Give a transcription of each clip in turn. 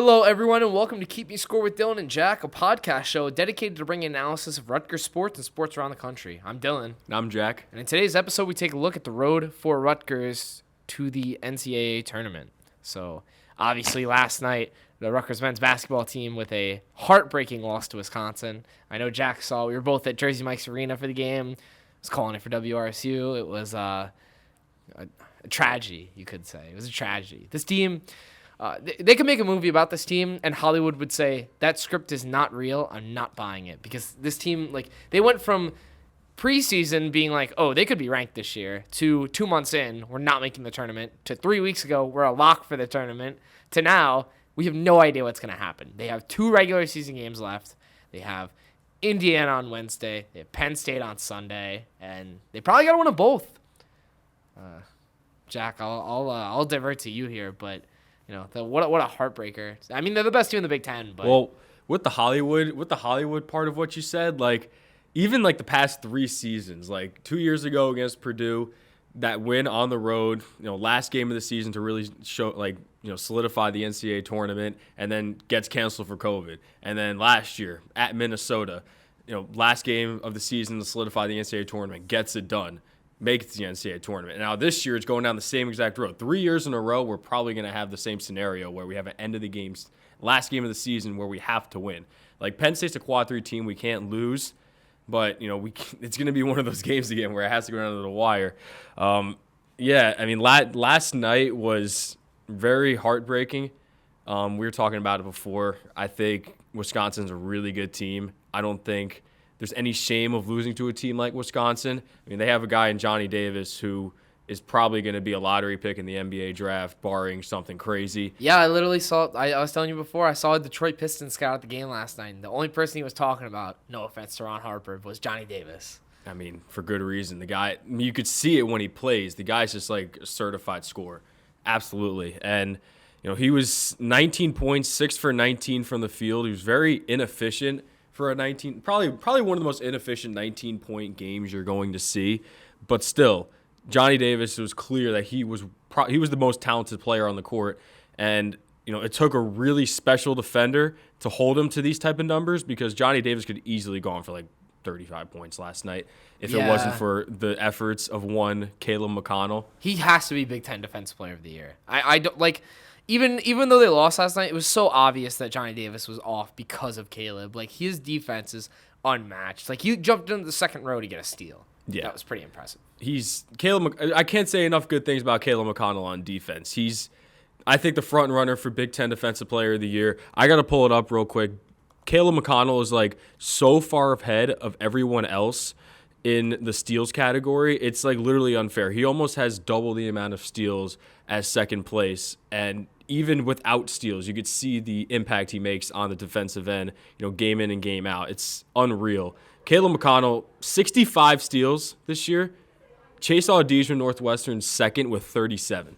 Hello, everyone, and welcome to Keep Me Score with Dylan and Jack, a podcast show dedicated to bringing analysis of Rutgers sports and sports around the country. I'm Dylan. And I'm Jack. And in today's episode, we take a look at the road for Rutgers to the NCAA Tournament. So, obviously, last night, the Rutgers men's basketball team with a heartbreaking loss to Wisconsin. I know Jack saw, we were both at Jersey Mike's Arena for the game. I was calling it for WRSU. It was a tragedy, you could say. It was a tragedy. This team... They could make a movie about this team, and Hollywood would say, that script is not real, I'm not buying it. Because this team, they went from preseason being like, oh, they could be ranked this year, to 2 months in, we're not making the tournament, to 3 weeks ago, we're a lock for the tournament, to now, we have no idea what's going to happen. They have 2 regular season games left. They have Indiana on Wednesday. They have Penn State on Sunday, and they probably got to win them both. Jack, I'll divert to you here, but... what a heartbreaker. I mean, they're the best team in the Big Ten. But well, with the Hollywood part of what you said, even the past 3 seasons, 2 years ago against Purdue, that win on the road, last game of the season to really show, solidify the NCAA tournament, and then gets canceled for COVID. And then last year at Minnesota, last game of the season to solidify the NCAA tournament, gets it done. Make it to the NCAA tournament. Now, this year, it's going down the same exact road. 3 years in a row, we're probably going to have the same scenario where we have an end of the games, last game of the season where we have to win. Penn State's a quad 3 team. We can't lose, but, it's going to be one of those games again where it has to go down to the wire. Last night was very heartbreaking. We were talking about it before. I think Wisconsin's a really good team. I don't think there's any shame of losing to a team like Wisconsin. I mean, they have a guy in Johnny Davis who is probably going to be a lottery pick in the NBA draft, barring something crazy. Yeah, I literally saw, I was telling you before, I saw a Detroit Pistons scout at the game last night, and the only person he was talking about, no offense to Ron Harper, was Johnny Davis. I mean, for good reason. The guy, you could see it when he plays. The guy's just a certified scorer. Absolutely. And, he was 19 points, 6 for 19 from the field. He was very inefficient for a 19, probably one of the most inefficient 19-point games you're going to see. But still, Johnny Davis, it was clear that he was the most talented player on the court. And, it took a really special defender to hold him to these type of numbers, because Johnny Davis could easily go on for 35 points last night if it wasn't for the efforts of one Caleb McConnell. He has to be Big Ten Defensive Player of the Year. I don't Even though they lost last night, it was so obvious that Johnny Davis was off because of Caleb. His defense is unmatched. He jumped into the second row to get a steal. Yeah. That was pretty impressive. I can't say enough good things about Caleb McConnell on defense. He's, I think, the front runner for Big Ten Defensive Player of the Year. I got to pull it up real quick. Caleb McConnell is so far ahead of everyone else in the steals category. It's literally unfair. He almost has double the amount of steals as second place, and even without steals, you could see the impact he makes on the defensive end, game in and game out. It's unreal. Caleb McConnell, 65 steals this year. Chase Audige Northwestern second with 37.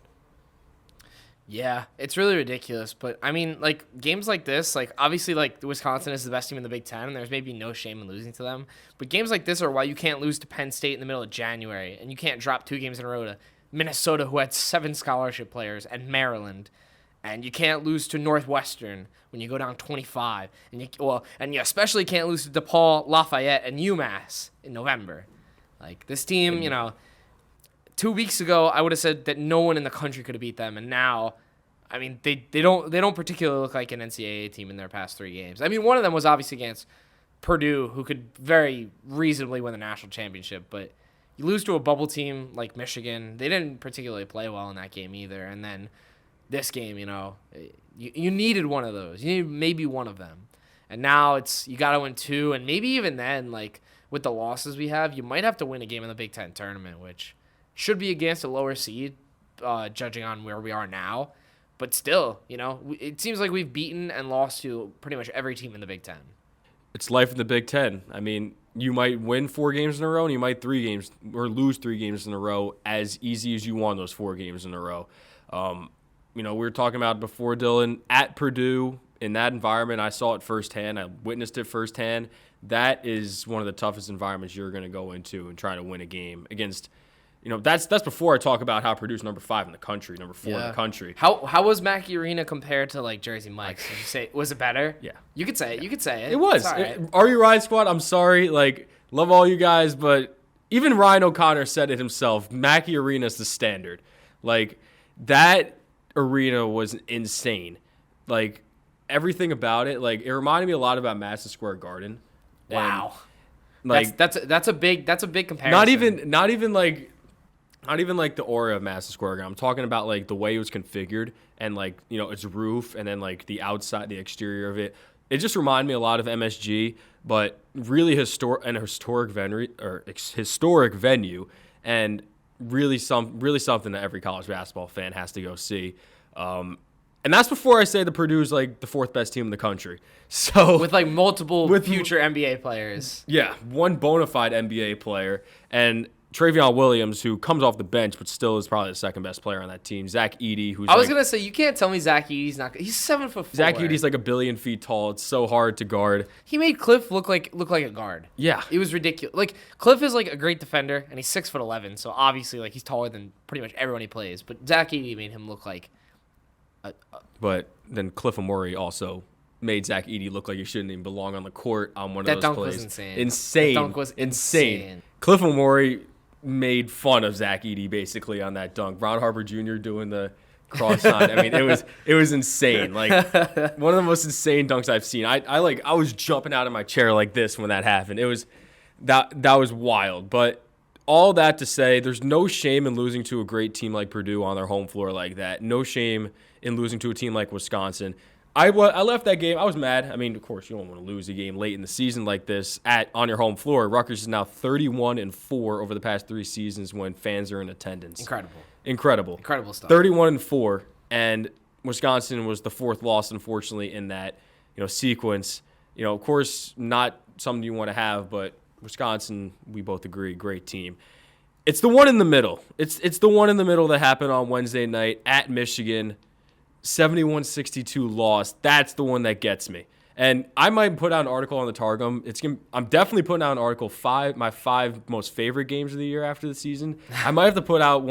Yeah, it's really ridiculous. But, I mean, games like this, obviously, Wisconsin is the best team in the Big Ten, and there's maybe no shame in losing to them. But games like this are why you can't lose to Penn State in the middle of January, and you can't drop 2 games in a row to Minnesota, who had 7 scholarship players, and Maryland. And you can't lose to Northwestern when you go down 25. And you especially can't lose to DePaul, Lafayette, and UMass in November. This team, 2 weeks ago, I would have said that no one in the country could have beat them. And now, I mean, they don't particularly look like an NCAA team in their past 3 games. I mean, one of them was obviously against Purdue, who could very reasonably win the national championship. But you lose to a bubble team like Michigan. They didn't particularly play well in that game either. And then this game, you needed one of those. You needed maybe one of them. And now you got to win 2. And maybe even then, with the losses we have, you might have to win a game in the Big Ten tournament, which should be against a lower seed, judging on where we are now. But still, it seems like we've beaten and lost to pretty much every team in the Big Ten. It's life in the Big Ten. I mean, you might win 4 games in a row, and you might 3 games or lose 3 games in a row as easy as you won those 4 games in a row. We were talking about before, Dylan, at Purdue, in that environment, I saw it firsthand. I witnessed it firsthand. That is one of the toughest environments you're going to go into and try to win a game against That's before I talk about how Purdue's number 5 in the country, number 4 in the country. How was Mackey Arena compared to like Jersey Mike's? Did you say was it better? Yeah, you could say it. You could say it. It was. It's all right. Are You Ride Squad? I'm sorry, like love all you guys, but even Ryan O'Connor said it himself. Mackey Arena is the standard. Like that arena was insane. Like everything about it. Like it reminded me a lot about Madison Square Garden. Wow. Like that's a big comparison. Not even like the aura of Madison Square Garden. I'm talking about like the way it was configured and like, its roof and then like the outside, the exterior of it. It just reminded me a lot of MSG, but really historic venue and really something that every college basketball fan has to go see. And that's before I say the Purdue's like the 4th best team in the country. So with like multiple future NBA players. Yeah, one bona fide NBA player and Travion Williams, who comes off the bench but still is probably the 2nd best player on that team. Zach Edey, who's I was gonna say you can't tell me Zach Edey's not. He's 7'4". Zach Edey's like 1 billion feet tall. It's so hard to guard. He made Cliff look like a guard. Yeah, it was ridiculous. Like Cliff is like a great defender and he's 6'11", so obviously like he's taller than pretty much everyone he plays. But Zach Edey made him look like. But then Cliff Amore also made Zach Edey look like he shouldn't even belong on the court on one of those dunk plays. Was insane. Insane. That dunk was insane. Cliff Amore made fun of Zach Edey basically on that dunk. Ron Harper Jr. doing the cross sign. I mean, it was insane. Like one of the most insane dunks I've seen. I was jumping out of my chair like this when that happened. It was that was wild. But all that to say, there's no shame in losing to a great team like Purdue on their home floor like that. No shame in losing to a team like Wisconsin. I left that game. I was mad. I mean, of course, you don't want to lose a game late in the season like this on your home floor. Rutgers is now 31-4 over the past 3 seasons when fans are in attendance. Incredible stuff. 31-4, and Wisconsin was the 4th loss, unfortunately, in that sequence. Of course, not something you want to have, but Wisconsin, we both agree, great team. It's the one in the middle. It's the one in the middle that happened on Wednesday night at Michigan. 71-62 loss. That's the one that gets me. And I might put out an article on the Targum. I'm definitely putting out an article, my 5 most favorite games of the year after the season. I might have to put out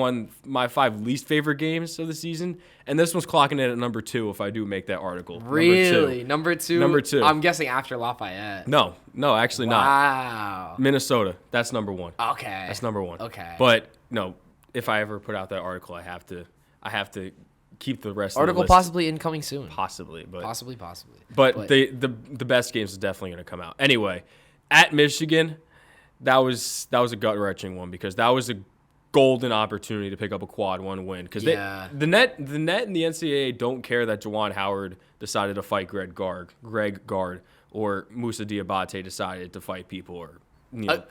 my 5 least favorite games of the season. And this one's clocking in at number 2 if I do make that article. Really? Number two? Number 2. I'm guessing after Lafayette. No, actually not. Wow. Minnesota. That's number 1. Okay. That's number 1. Okay. But no, if I ever put out that article, I have to keep the rest article of the list. Possibly incoming soon. Possibly. But the best games is definitely going to come out. Anyway, at Michigan, that was a gut-wrenching one because that was a golden opportunity to pick up a quad 1 win because the net and the NCAA don't care that Juwan Howard decided to fight Greg Gard or Moussa Diabate decided to fight people or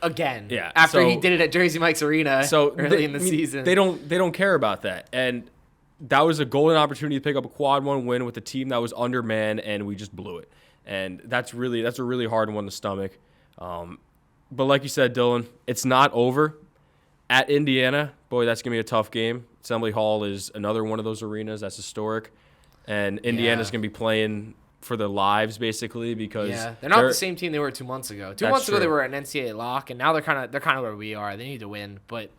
again. Yeah. After he did it at Jersey Mike's Arena early in the season. They don't care about that. And that was a golden opportunity to pick up a quad 1 win with a team that was undermanned, and we just blew it. And that's a really hard one to stomach. But like you said, Dylan, it's not over. At Indiana, boy, that's going to be a tough game. Assembly Hall is another one of those arenas that's historic. And Indiana's going to be playing for their lives, basically, because they're not the same team they were 2 months ago. 2 months ago, true. They were an NCAA lock, and now they're kind of where we are. They need to win, but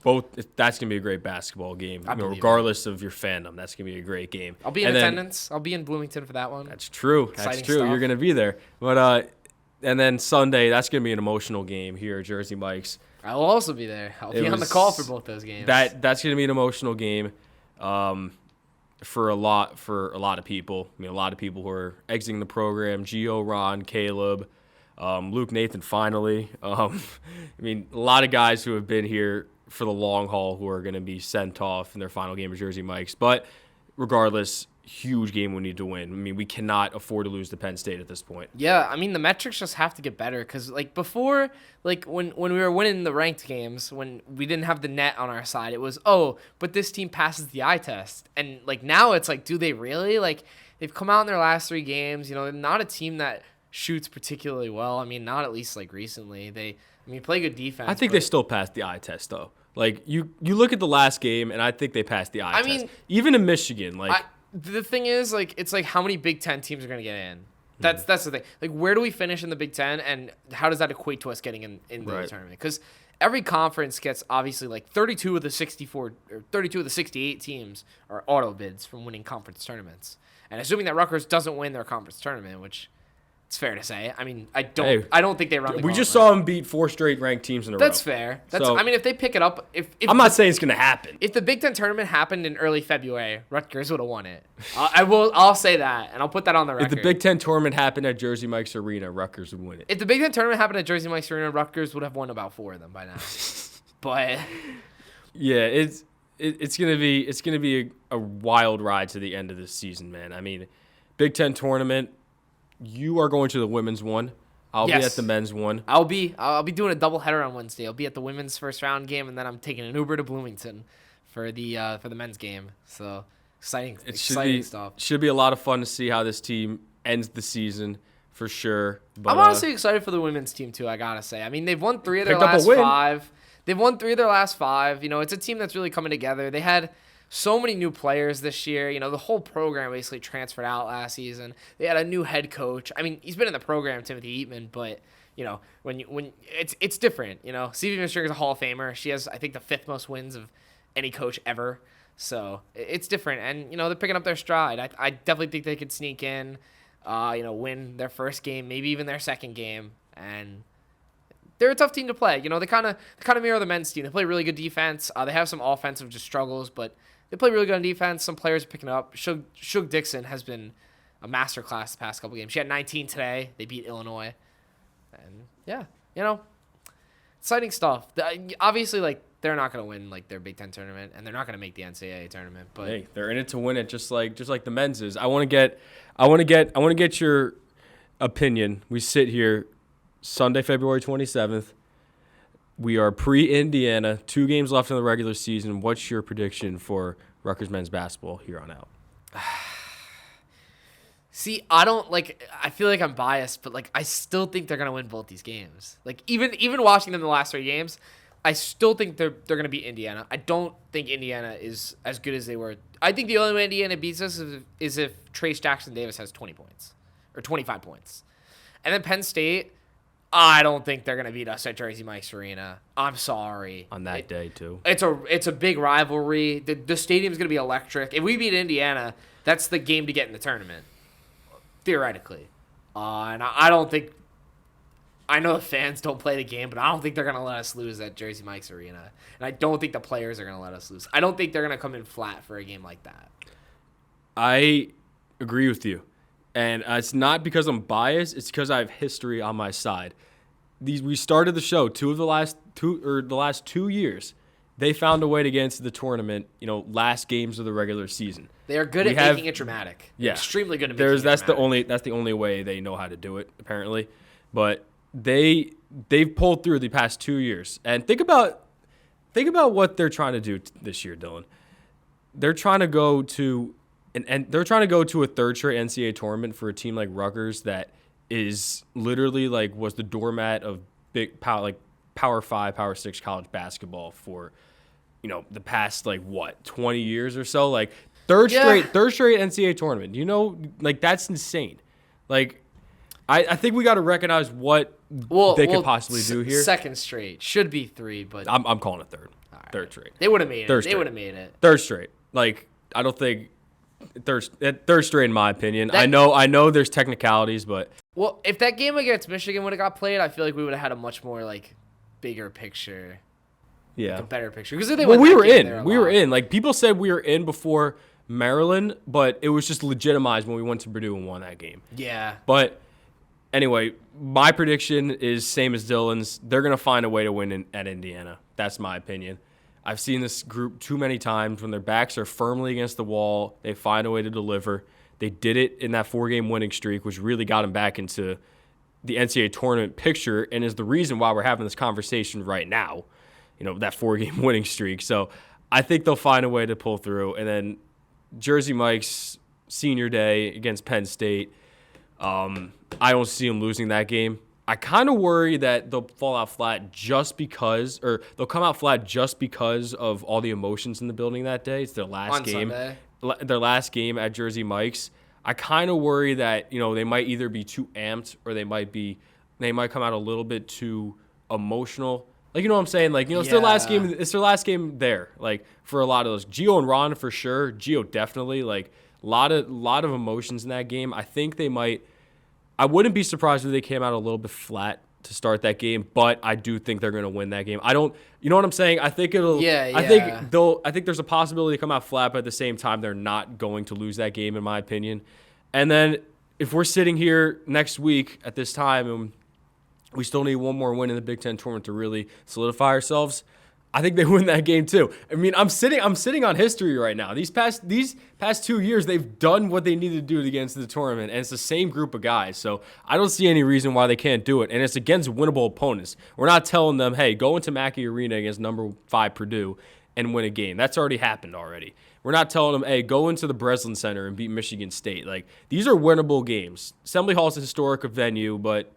that's gonna be a great basketball game. Regardless of your fandom, that's gonna be a great game. I'll be in attendance. I'll be in Bloomington for that one. That's true. Exciting that's true. stuff. You're gonna be there, but and then Sunday, that's gonna be an emotional game here at Jersey Mike's. I will also be there. I'll be on the call for both those games. That's gonna be an emotional game. For a lot of people. I mean, a lot of people who are exiting the program. Gio, Ron, Caleb, Luke, Nathan, finally. I mean, a lot of guys who have been here for the long haul who are going to be sent off in their final game of Jersey Mike's. But regardless, huge game we need to win. I mean, we cannot afford to lose to Penn State at this point. Yeah, I mean, the metrics just have to get better because, like, before, like, when we were winning the ranked games, when we didn't have the net on our side, it was, but this team passes the eye test. And, like, now it's like, do they really? Like, they've come out in their last 3 games. They're not a team that shoots particularly well. I mean, not at least, like, recently. They play good defense. I think they still passed the eye test, though. Like, you look at the last game, and I think they passed the eye test. I mean, even in Michigan, like... The thing is, like, it's like how many Big Ten teams are going to get in? That's the thing. Like, where do we finish in the Big Ten, and how does that equate to us getting in the tournament? Because every conference gets obviously like 32 of the 64 or 32 of the 68 teams are auto bids from winning conference tournaments. And assuming that Rutgers doesn't win their conference tournament, which it's fair to say. I mean, I don't think they run the We just gauntlet. saw them beat 4 straight ranked teams in a row. That's fair. I mean, if they pick it up, if I'm not saying it's going to happen. If the Big Ten tournament happened in early February, Rutgers would have won it. I'll say that, and I'll put that on the record. If the Big Ten tournament happened at Jersey Mike's Arena, Rutgers would win it. If the Big Ten tournament happened at Jersey Mike's Arena, Rutgers would have won about 4 of them by now. But yeah, it's gonna be a wild ride to the end of this season, man. I mean, Big Ten tournament. You are going to the women's one. I'll be at the men's one. I'll be doing a doubleheader on Wednesday. I'll be at the women's first round game, and then I'm taking an Uber to Bloomington for the men's game. So exciting stuff. Should be a lot of fun to see how this team ends the season for sure. But, I'm honestly excited for the women's team too. I gotta say. I mean, they've won 3 of their picked up a last win. 5. They've won 3 of their last 5. You know, it's a team that's really coming together. They had so many new players this year. You know, the whole program basically transferred out last season. They had a new head coach. I mean, he's been in the program, Timothy Eatman, but you know, when it's different. You know, Stevie Mister is a Hall of Famer. She has, I think, the 5th most wins of any coach ever. So it's different, and you know, they're picking up their stride. I definitely think they could sneak in, you know, win their first game, maybe even their second game, and they're a tough team to play. You know, they kind of mirror the men's team. They play really good defense. They have some offensive just struggles, but they play really good on defense. Some players are picking up. Shug Dixon has been a masterclass the past couple games. She had 19 today. They beat Illinois. And, yeah, you know, exciting stuff. Obviously, like, they're not going to win, like, their Big Ten tournament, and they're not going to make the NCAA tournament. But hey, they're in it to win it, just like the men's is. I want to get your opinion. We sit here Sunday, February 27th. We are pre-Indiana, 2 games left in the regular season. What's your prediction for Rutgers men's basketball here on out? See, I feel like I'm biased, but like I still think they're gonna win both these games. Like even watching them the last 3 games, I still think they're gonna beat Indiana. I don't think Indiana is as good as they were. I think the only way Indiana beats us is if Trace Jackson Davis has 20 points or 25 points, and then Penn State. I don't think they're gonna beat us at Jersey Mike's Arena. I'm sorry. On that day too. It's a big rivalry. The stadium's gonna be electric. If we beat Indiana, that's the game to get in the tournament, theoretically. And I don't think. I know the fans don't play the game, but I don't think they're gonna let us lose at Jersey Mike's Arena, and I don't think the players are gonna let us lose. I don't think they're gonna come in flat for a game like that. I agree with you. And it's not because I'm biased. It's because I have history on my side. We started the show. The last 2 years, they found a way to get into the tournament. You know, last games of the regular season. They are good at making it dramatic. Yeah, extremely good at making it that's dramatic. That's the only way they know how to do it, apparently. But they've pulled through the past 2 years. And think about what they're trying to do this year, Dylan. They're trying to go to. And they're trying to go to a 3rd straight NCAA tournament for a team like Rutgers that is literally was the doormat of big Power 5, Power 6 college basketball for, you know, the past 20 years or so. Like third straight NCAA tournament. You know, that's insane. Like I think we got to recognize what they could possibly do here. 2nd straight should be 3, but I'm calling it 3rd. Right. 3rd straight. They would have made it. Third They straight. would have made it. 3rd straight. I don't think. Third straight, in my opinion. I know there's technicalities, but if that game against Michigan would have got played, I feel like we would have had a much more bigger picture, a better picture. Because we were in. Like people said, we were in before Maryland, but it was just legitimized when we went to Purdue and won that game. Yeah. But anyway, my prediction is same as Dylan's. They're gonna find a way to win at Indiana. That's my opinion. I've seen this group too many times when their backs are firmly against the wall. They find a way to deliver. They did it in that 4-game winning streak, which really got them back into the NCAA tournament picture and is the reason why we're having this conversation right now, you know, that 4-game winning streak. So I think they'll find a way to pull through. And then Jersey Mike's senior day against Penn State, I don't see them losing that game. I kind of worry that they'll fall out flat or they'll come out flat just because of all the emotions in the building that day. It's their last game. Sunday. Their last game at Jersey Mike's. I kind of worry that, they might either be too amped or they might come out a little bit too emotional. Like, you know what I'm saying? Like, it's their last game. It's their last game there. Like, for a lot of those, Gio and Ron for sure. Gio definitely. Like, a lot of emotions in that game. I think they might. I wouldn't be surprised if they came out a little bit flat to start that game, but I do think they're going to win that game. I don't. You know what I'm saying? I think it'll. Yeah. I think there's a possibility to come out flat, but at the same time, they're not going to lose that game, in my opinion. And then if we're sitting here next week at this time and we still need one more win in the Big Ten tournament to really solidify ourselves, I think they win that game too. I mean, I'm sitting on history right now. These past 2 years, they've done what they needed to do to get into the tournament, and it's the same group of guys. So I don't see any reason why they can't do it. And it's against winnable opponents. We're not telling them, hey, go into Mackey Arena against number 5 Purdue and win a game. That's already happened already. We're not telling them, hey, go into the Breslin Center and beat Michigan State. Like, these are winnable games. Assembly Hall is a historic venue, but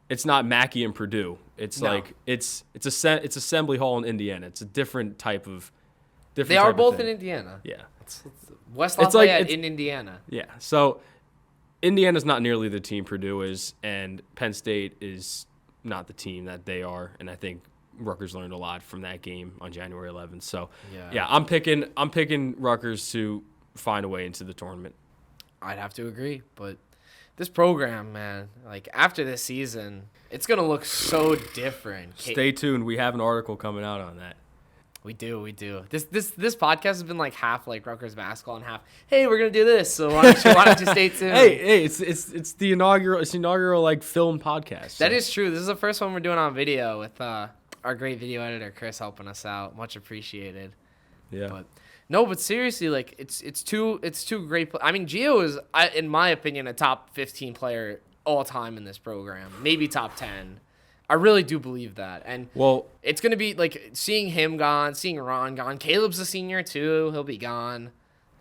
it's not Mackey and Purdue. It's it's Assembly Hall in Indiana. It's a different type of They are both in Indiana. Yeah. It's West Lafayette in Indiana. Yeah. So Indiana's not nearly the team Purdue is, and Penn State is not the team that they are. And I think Rutgers learned a lot from that game on January 11th. So yeah, I'm picking Rutgers to find a way into the tournament. I'd have to agree, but this program, man, like after this season, it's gonna look so different. Stay tuned. We have an article coming out on that. We do. This podcast has been like half like Rutgers basketball and half, hey, we're gonna do this. So why don't you stay tuned? Hey, it's the inaugural like film podcast. So. That is true. This is the first one we're doing on video with our great video editor Chris helping us out. Much appreciated. Yeah. But seriously, like it's two great. I mean, Gio is, in my opinion, a top 15 player all time in this program, maybe top 10. I really do believe that, and it's gonna be like seeing him gone, seeing Ron gone. Caleb's a senior too; he'll be gone.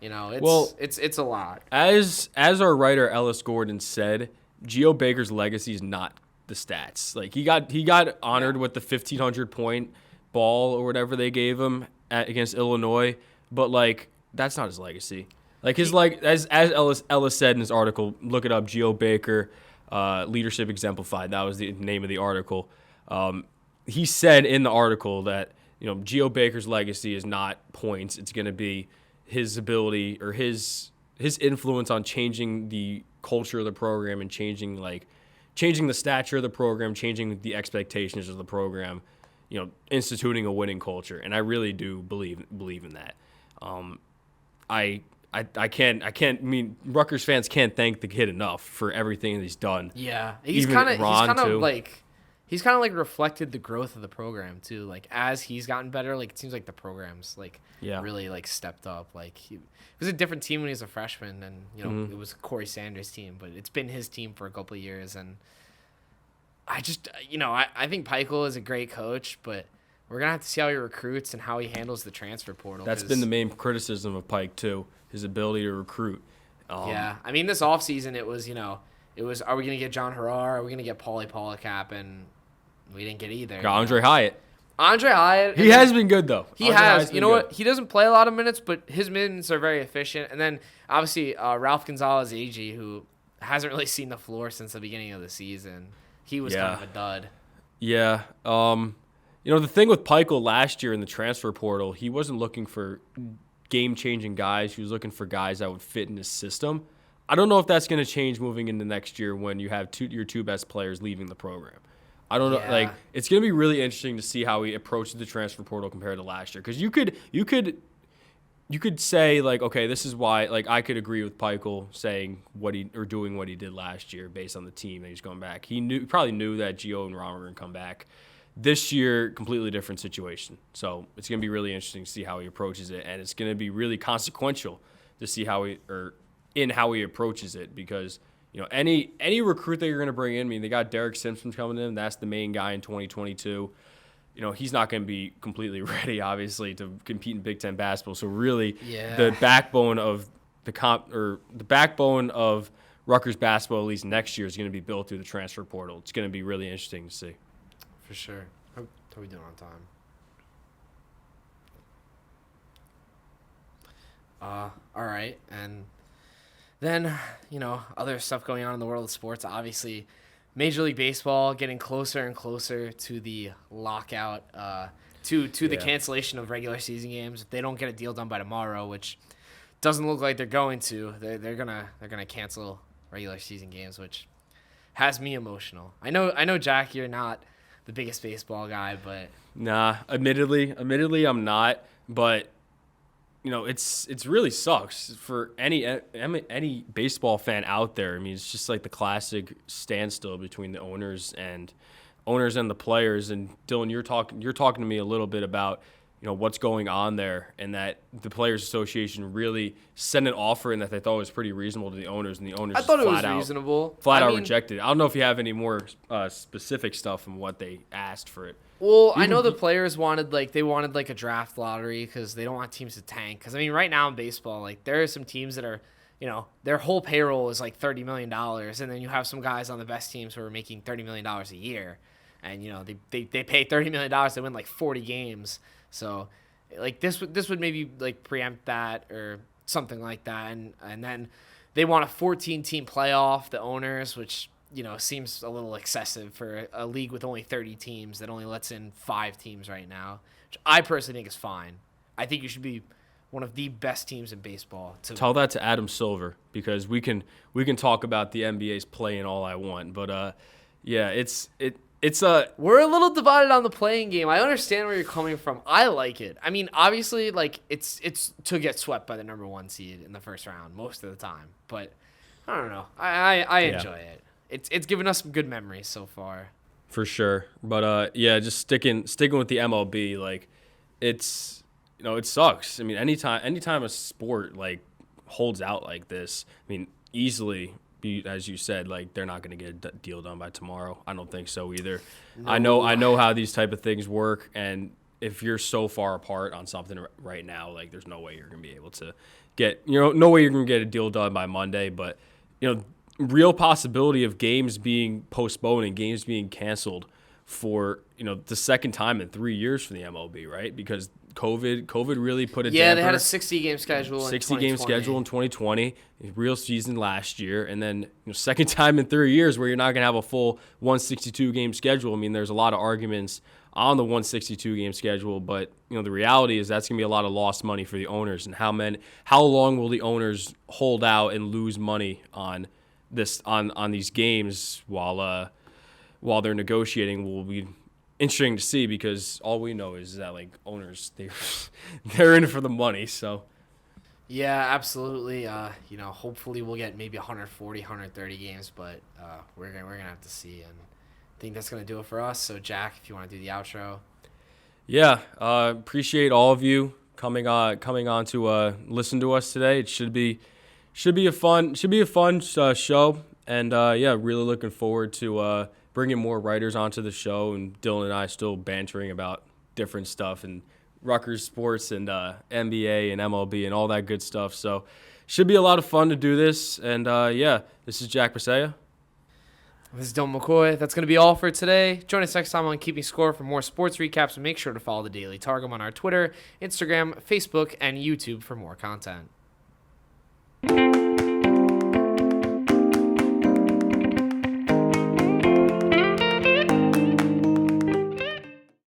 It's a lot. As our writer Ellis Gordon said, Gio Baker's legacy is not the stats. Like he got honored with the 1,500 point ball or whatever they gave him against Illinois. But, like, that's not his legacy. Like, as Ellis said in his article, look it up, Gio Baker, Leadership Exemplified. That was the name of the article. He said in the article that, Gio Baker's legacy is not points. It's going to be his ability or his influence on changing the culture of the program and changing the stature of the program, changing the expectations of the program, instituting a winning culture. And I really do believe in that. I mean, Rutgers fans can't thank the kid enough for everything that he's done. Yeah, he's kind of like reflected the growth of the program too. Like as he's gotten better, like it seems like the program's really like stepped up. Like he was a different team when he was a freshman, and it was Corey Sanders' team, but it's been his team for a couple of years. And I just I think Peichel is a great coach, but we're going to have to see how he recruits and how he handles the transfer portal. That's been the main criticism of Pike, too, his ability to recruit. Yeah. I mean, this offseason, it was, are we going to get John Harrar? Are we going to get Paulie Pollicap? And we didn't get either. Got Andre Hyatt. Andre Hyatt. He has been good, though. He has. You know what? He doesn't play a lot of minutes, but his minutes are very efficient. And then, obviously, Ralph Gonzalez-Agee, who hasn't really seen the floor since the beginning of the season. He was kind of a dud. Yeah. The thing with Peichel last year in the transfer portal, he wasn't looking for game-changing guys. He was looking for guys that would fit in his system. I don't know if that's going to change moving into next year when you have your two best players leaving the program. I don't know. Like, it's going to be really interesting to see how he approaches the transfer portal compared to last year. Because you could say, like, okay, this is why. Like, I could agree with Peichel saying doing what he did last year based on the team that he's going back. He probably knew that Gio and Ron were going to come back. This year, completely different situation. So it's going to be really interesting to see how he approaches it, and it's going to be really consequential to see how he approaches it because any recruit that you're going to bring in. I mean, they got Derek Simpson coming in. That's the main guy in 2022. He's not going to be completely ready, obviously, to compete in Big Ten basketball. So really, the backbone of the backbone of Rutgers basketball, at least next year, is going to be built through the transfer portal. It's going to be really interesting to see. For sure. How are we doing on time? All right. And Then, other stuff going on in the world of sports. Obviously, Major League Baseball getting closer and closer to the lockout, to the cancellation of regular season games. If they don't get a deal done by tomorrow, which doesn't look like they're going to, they're gonna cancel regular season games, which has me emotional. I know, Jack, you're not the biggest baseball guy, but Nah, admittedly, I'm not. But it's really sucks for any baseball fan out there. I mean, it's just like the classic standstill between the owners and the players. And Dylan, you're talking to me a little bit about what's going on there, and that the Players Association really sent an offer and that they thought was pretty reasonable to the owners, and the owners I thought it was reasonable. Rejected. I don't know if you have any more specific stuff on what they asked for it. Well, I know the players wanted a draft lottery because they don't want teams to tank. Because right now in baseball, there are some teams that are, their whole payroll is like $30 million, and then you have some guys on the best teams who are making $30 million a year, and they pay $30 million, they win like 40 games. So, this would maybe preempt that or something like that, and then they want a 14-team playoff, the owners, which seems a little excessive for a league with only 30 teams that only lets in 5 teams right now, which I personally think is fine. I think you should be one of the best teams in baseball. Tell that to Adam Silver, because we can talk about the NBA's playing all I want, but yeah, we're a little divided on the playing game. I understand where you're coming from. I like it. I mean, obviously, it's to get swept by the number 1 seed in the first round most of the time, but I don't know. I enjoy it. It's given us some good memories so far. For sure. But just sticking with the MLB, it's it sucks. I mean, anytime a sport holds out like this, I mean, easily, as you said, they're not going to get a deal done by tomorrow. I don't think so either. No. I know how these type of things work, and if you're so far apart on something right now, there's no way you're going to be able to get no way you're going to get a deal done by Monday. But real possibility of games being postponed and games being canceled for the second time in 3 years for the MLB, right? Because COVID really put a damper. Yeah, they had a 60-game schedule. 60-game schedule in 2020, real season last year, and then second time in 3 years where you're not gonna have a full 162-game schedule. I mean, there's a lot of arguments on the 162-game schedule, but the reality is that's gonna be a lot of lost money for the owners. And how long will the owners hold out and lose money on these games while they're negotiating? Will be interesting to see, because all we know is that owners, they're in it for the money. So yeah, absolutely. Hopefully we'll get maybe 140, 130 games, but we're gonna have to see. And I think that's gonna do it for us. So Jack, if you want to do the outro. Yeah, appreciate all of you coming on to listen to us today. It should be a fun show, and really looking forward to bringing more writers onto the show, and Dylan and I still bantering about different stuff and Rutgers sports and NBA and MLB and all that good stuff. So should be a lot of fun to do this. And this is Jack Pasea. This is Dylan McCoy. That's going to be all for today. Join us next time on Keeping Score for more sports recaps, and make sure to follow the Daily Targum on our Twitter, Instagram, Facebook, and YouTube for more content.